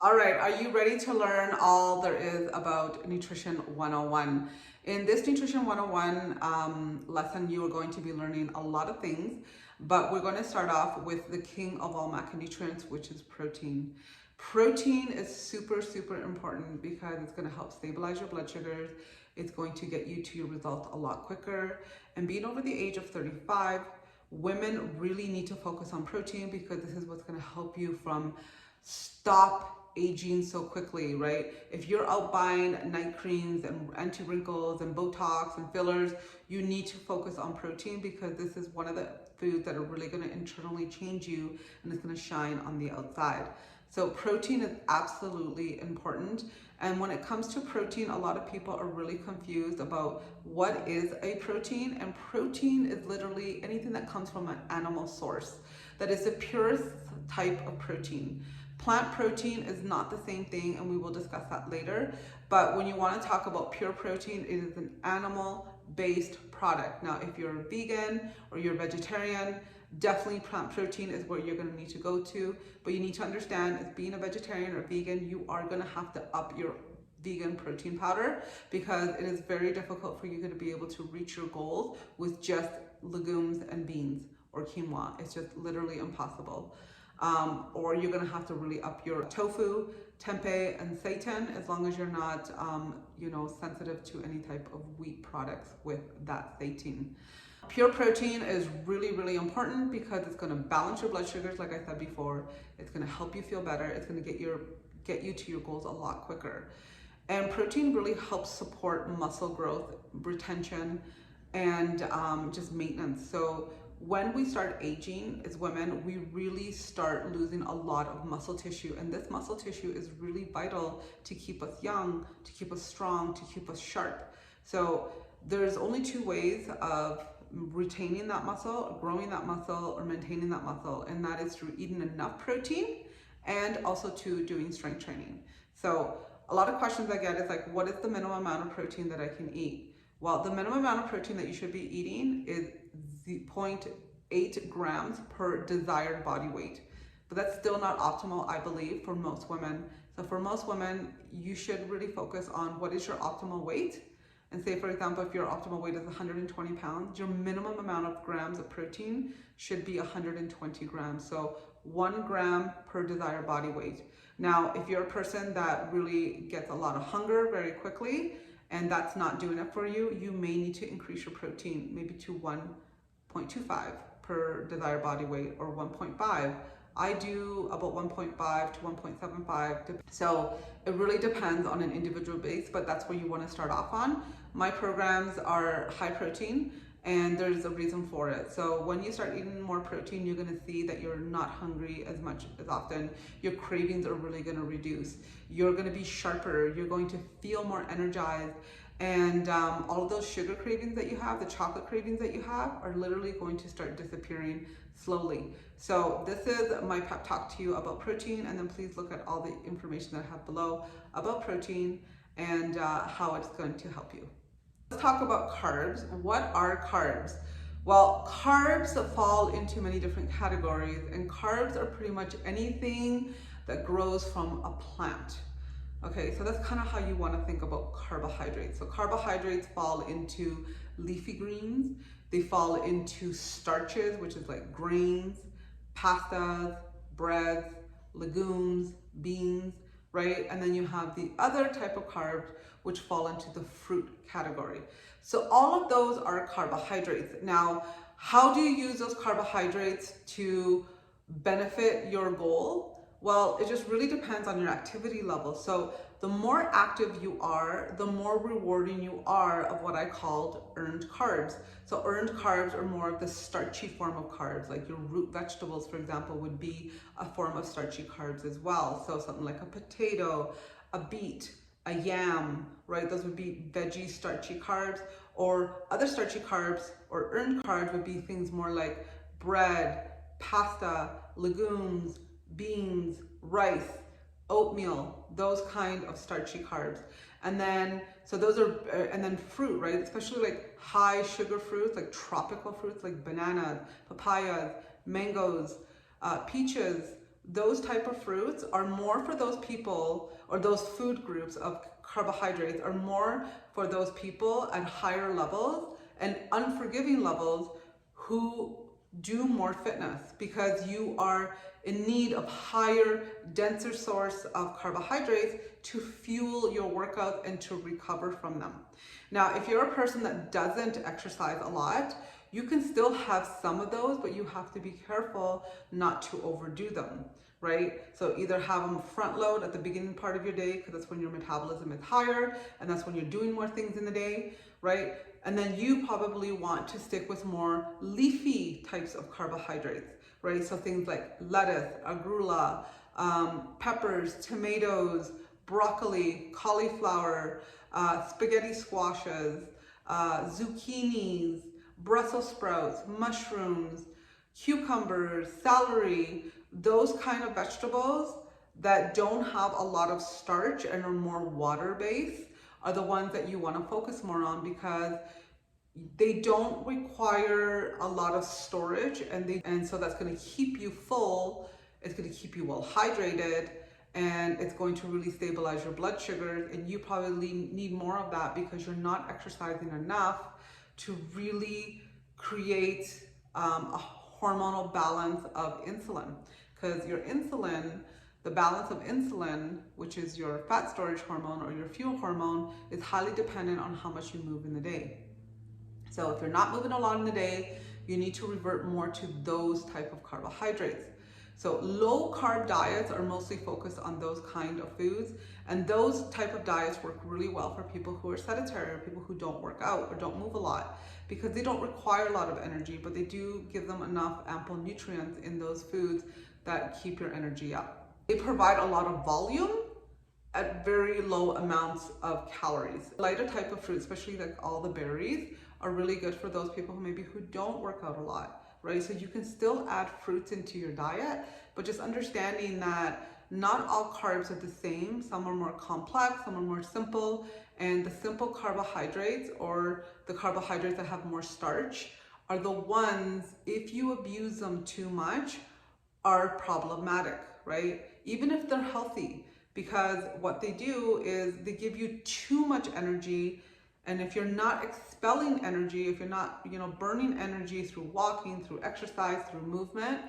All right, are you ready to learn all there is about Nutrition 101? In this Nutrition 101 lesson, you are going to be learning a lot of things, but we're going to start off with the king of all macronutrients, which is protein. Protein is super, super important because it's going to help stabilize your blood sugars. It's going to get you to your results a lot quicker. And being over the age of 35, women really need to focus on protein because this is what's going to help you from stop aging so quickly, right? If you're out buying night creams and anti-wrinkles and Botox and fillers, you need to focus on protein because this is one of the foods that are really going to internally change you and it's going to shine on the outside. So protein is absolutely important. And when it comes to protein, a lot of people are really confused about what is a protein. And protein is literally anything that comes from an animal source. That is the purest type of protein. Plant protein is not the same thing, and we will discuss that later. But when you want to talk about pure protein, it is an animal-based product. Now, if you're a vegan or you're a vegetarian, definitely plant protein is where you're going to need to go to. But you need to understand, as being a vegetarian or vegan, you are going to have to up your vegan protein powder because it is very difficult for you to be able to reach your goals with just legumes and beans or quinoa. It's just literally impossible. Or you're going to have to really up your tofu, tempeh, and seitan as long as you're not, sensitive to any type of wheat products with that seitan. Pure protein is really, really important because it's going to balance your blood sugars, like I said before. It's going to help you feel better. It's going to get you to your goals a lot quicker. And protein really helps support muscle growth, retention, and just maintenance. So when we start aging as women, we really start losing a lot of muscle tissue. And this muscle tissue is really vital to keep us young, to keep us strong, to keep us sharp. So there's only two ways of retaining that muscle, growing that muscle, or maintaining that muscle. And that is through eating enough protein and also to doing strength training. So a lot of questions I get is like, what is the minimum amount of protein that I can eat? Well, the minimum amount of protein that you should be eating is 0.8 grams per desired body weight. But that's still not optimal, I believe, for most women. So for most women, you should really focus on what is your optimal weight. And say, for example, if your optimal weight is 120 pounds, your minimum amount of grams of protein should be 120 grams. So 1 gram per desired body weight. Now, if you're a person that really gets a lot of hunger very quickly, and that's not doing it for you, you may need to increase your protein maybe to 1.25 per desired body weight or 1.5. I do about 1.5 to 1.75. So it really depends on an individual base, but that's where you want to start off on. My programs are high protein and there's a reason for it. So when you start eating more protein, you're going to see that you're not hungry as much as often. Your cravings are really going to reduce. You're going to be sharper. You're going to feel more energized. And all of those sugar cravings that you have, the chocolate cravings that you have, are literally going to start disappearing slowly. So this is my pep talk to you about protein, and then please look at all the information that I have below about protein and how it's going to help you. Let's talk about carbs. What are carbs? Well, carbs fall into many different categories, and carbs are pretty much anything that grows from a plant. Okay, so that's kind of how you want to think about carbohydrates. So carbohydrates fall into leafy greens. They fall into starches, which is like grains, pastas, breads, legumes, beans, right? And then you have the other type of carbs, which fall into the fruit category. So all of those are carbohydrates. Now, how do you use those carbohydrates to benefit your goal? Well, it just really depends on your activity level. So the more active you are, the more rewarding you are of what I called earned carbs. So earned carbs are more of the starchy form of carbs, like your root vegetables, for example, would be a form of starchy carbs as well. So something like a potato, a beet, a yam, right? Those would be veggie starchy carbs. Or other starchy carbs or earned carbs would be things more like bread, pasta, legumes, beans, rice, oatmeal, those kind of starchy carbs. And then, so those are, and then fruit, right? Especially like high sugar fruits, like tropical fruits, like bananas, papayas, mangoes, peaches. those type of fruits are more for those people, or those food groups of carbohydrates are more for those people at higher levels and unforgiving levels who do more fitness, because you are in need of higher, denser source of carbohydrates to fuel your workout and to recover from them. Now, if you're a person that doesn't exercise a lot, you can still have some of those, but you have to be careful not to overdo them, right? So either have them front load at the beginning part of your day, because that's when your metabolism is higher and that's when you're doing more things in the day, right? And then you probably want to stick with more leafy types of carbohydrates, right? So things like lettuce, arugula, peppers, tomatoes, broccoli, cauliflower, spaghetti squashes, zucchinis, Brussels sprouts, mushrooms, cucumbers, celery, those kind of vegetables that don't have a lot of starch and are more water-based are the ones that you want to focus more on, because they don't require a lot of storage, and so that's going to keep you full, it's going to keep you well hydrated, and it's going to really stabilize your blood sugars, and you probably need more of that because you're not exercising enough to really create a hormonal balance of insulin. Because your insulin, the balance of insulin, which is your fat storage hormone or your fuel hormone, is highly dependent on how much you move in the day. So if you're not moving a lot in the day, you need to revert more to those type of carbohydrates. So low carb diets are mostly focused on those kind of foods, and those type of diets work really well for people who are sedentary, or people who don't work out or don't move a lot, because they don't require a lot of energy, but they do give them enough ample nutrients in those foods that keep your energy up. They provide a lot of volume at very low amounts of calories. Lighter type of fruit, especially like all the berries, are really good for those people who don't work out a lot, right? So you can still add fruits into your diet, but just understanding that not all carbs are the same. Some are more complex, some are more simple, and the simple carbohydrates, or the carbohydrates that have more starch, are the ones, if you abuse them too much, are problematic, right? Even if they're healthy, because what they do is they give you too much energy. And if you're not expelling energy, if you're not, burning energy through walking, through exercise, through movement,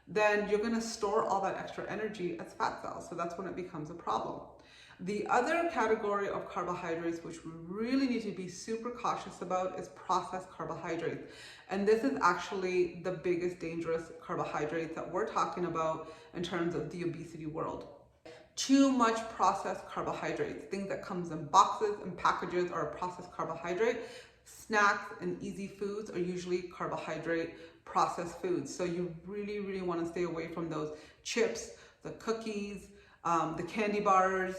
then you're going to store all that extra energy as fat cells. So that's when it becomes a problem. The other category of carbohydrates, which we really need to be super cautious about, is processed carbohydrates. And this is actually the biggest dangerous carbohydrates that we're talking about in terms of the obesity world. Too much processed carbohydrates, things that comes in boxes and packages, are a processed carbohydrate. Snacks and easy foods are usually carbohydrate processed foods. So you really, really want to stay away from those chips, the cookies, the candy bars,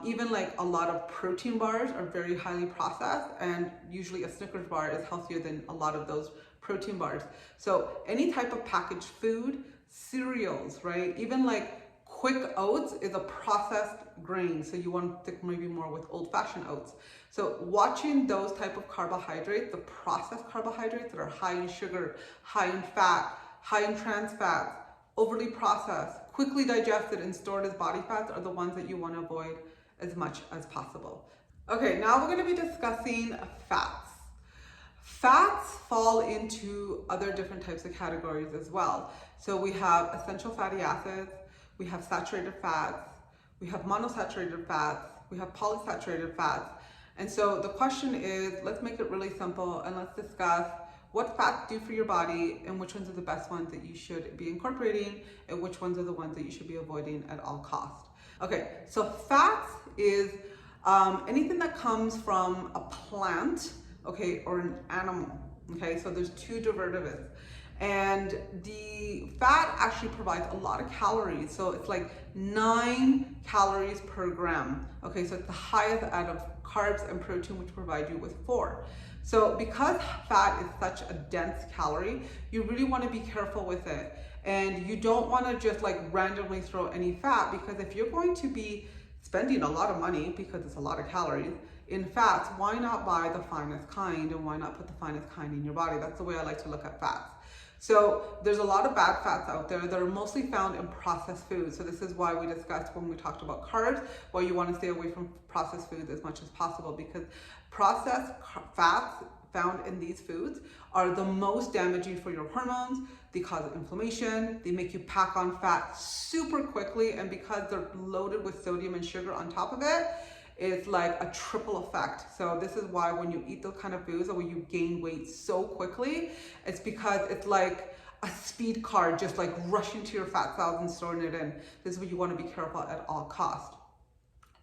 even like a lot of protein bars are very highly processed, and usually a Snickers bar is healthier than a lot of those protein bars. So any type of packaged food, cereals, right? Even like quick oats is a processed grain, so you want to stick maybe more with old-fashioned oats. So watching those type of carbohydrates, the processed carbohydrates that are high in sugar, high in fat, high in trans fats, overly processed, quickly digested and stored as body fats, are the ones that you want to avoid as much as possible. Okay, now we're going to be discussing fats. Fats fall into other different types of categories as well. So we have essential fatty acids, we have saturated fats, we have monosaturated fats, we have polysaturated fats. And so the question is, let's make it really simple and let's discuss what fats do for your body and which ones are the best ones that you should be incorporating and which ones are the ones that you should be avoiding at all costs. Okay, so fats is anything that comes from a plant, okay, or an animal, okay? So there's two derivatives. And the fat actually provides a lot of calories. So it's like 9 calories per gram. Okay, so it's the highest out of carbs and protein, which provide you with 4. So because fat is such a dense calorie, you really want to be careful with it. And you don't want to just like randomly throw any fat, because if you're going to be spending a lot of money, because it's a lot of calories, in fats, why not buy the finest kind, and why not put the finest kind in your body? That's the way I like to look at fats. So there's a lot of bad fats out there that are mostly found in processed foods. So this is why we discussed when we talked about carbs, why you want to stay away from processed foods as much as possible, because processed fats found in these foods are the most damaging for your hormones. They cause inflammation, they make you pack on fat super quickly, and because they're loaded with sodium and sugar on top of it, it's like a triple effect. So this is why when you eat those kind of foods, or when you gain weight so quickly, it's because it's like a speed car just like rushing to your fat cells and storing it in. This is what you want to be careful at all costs.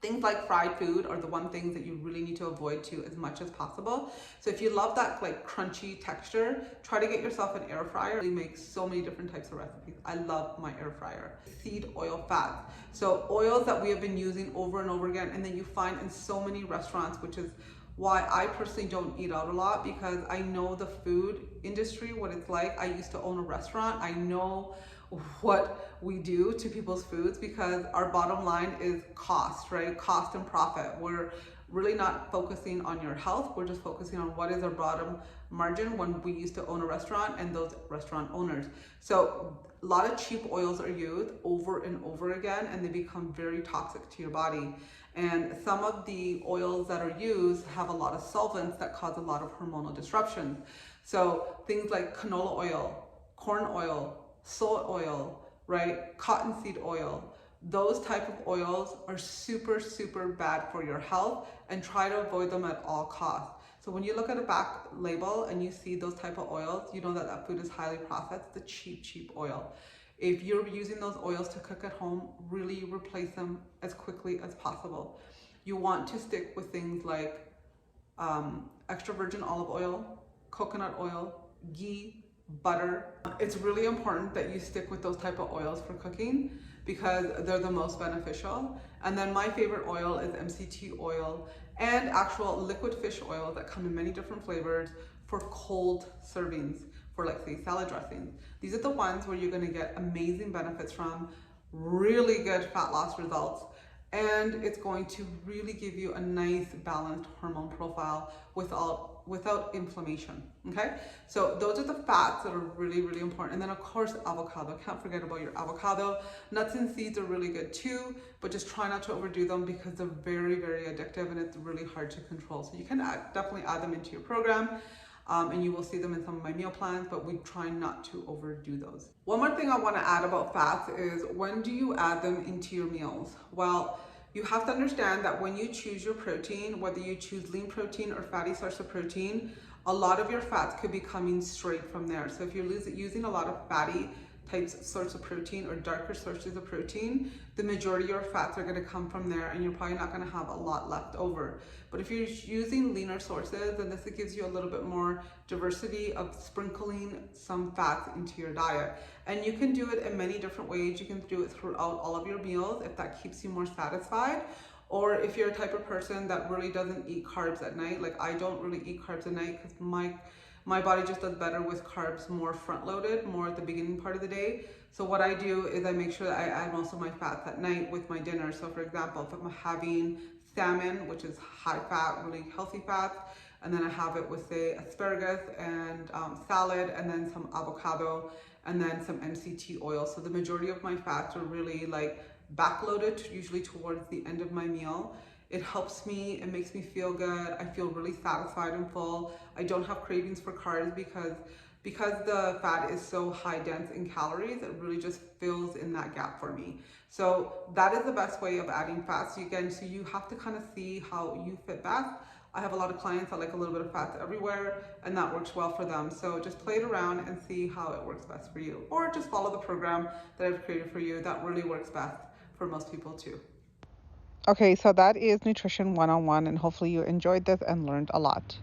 Things like fried food are the one things that you really need to avoid too as much as possible. So if you love that like crunchy texture, try to get yourself an air fryer. We make so many different types of recipes. I love my air fryer. Seed oil fats. So oils that we have been using over and over again, and then you find in so many restaurants, which is why I personally don't eat out a lot, because I know the food industry, what it's like. I used to own a restaurant. I know what we do to people's foods, because our bottom line is cost, right? Cost and profit. We're really not focusing on your health. We're just focusing on what is our bottom margin when we used to own a restaurant and those restaurant owners. So a lot of cheap oils are used over and over again, and they become very toxic to your body. And some of the oils that are used have a lot of solvents that cause a lot of hormonal disruptions. So things like canola oil, corn oil, soy oil, right? Cottonseed oil. Those type of oils are super, super bad for your health, and try to avoid them at all costs. So when you look at a back label and you see those type of oils, you know that that food is highly processed, the cheap oil. If you're using those oils to cook at home, really replace them as quickly as possible. You want to stick with things like extra virgin olive oil, coconut oil, ghee, butter. It's really important that you stick with those type of oils for cooking, because they're the most beneficial. And then my favorite oil is MCT oil, and actual liquid fish oil that come in many different flavors for cold servings, for like say salad dressings. These are the ones where you're going to get amazing benefits from, really good fat loss results, and it's going to really give you a nice balanced hormone profile without inflammation. Okay, so those are the fats that are really, really important. And then of course avocado, can't forget about your avocado. Nuts and seeds are really good too, but just try not to overdo them, because they're very, very addictive and it's really hard to control. So you can definitely add them into your program. And you will see them in some of my meal plans, but we try not to overdo those. One more thing I want to add about fats is, when do you add them into your meals? Well, you have to understand that when you choose your protein, whether you choose lean protein or fatty source of protein, a lot of your fats could be coming straight from there. So if you're using a lot of fatty types sorts of protein or darker sources of protein, the majority of your fats are going to come from there, and you're probably not going to have a lot left over. But if you're using leaner sources, then this gives you a little bit more diversity of sprinkling some fats into your diet. And you can do it in many different ways. You can do it throughout all of your meals if that keeps you more satisfied. Or if you're a type of person that really doesn't eat carbs at night, like I don't really eat carbs at night, because my body just does better with carbs more front loaded, more at the beginning part of the day. So what I do is I make sure that I add most of my fats at night with my dinner. So for example, if I'm having salmon, which is high fat, really healthy fats, and then I have it with say asparagus and salad, and then some avocado, and then some MCT oil. So the majority of my fats are really like backloaded, usually towards the end of my meal. It helps me, it makes me feel good. I feel really satisfied and full. I don't have cravings for carbs, because the fat is so high dense in calories, it really just fills in that gap for me. So that is the best way of adding fats. So you have to kind of see how you fit best. I have a lot of clients that like a little bit of fats everywhere, and that works well for them. So just play it around and see how it works best for you. Or just follow the program that I've created for you. That really works best for most people too. Okay, so that is Nutrition 101, and hopefully you enjoyed this and learned a lot.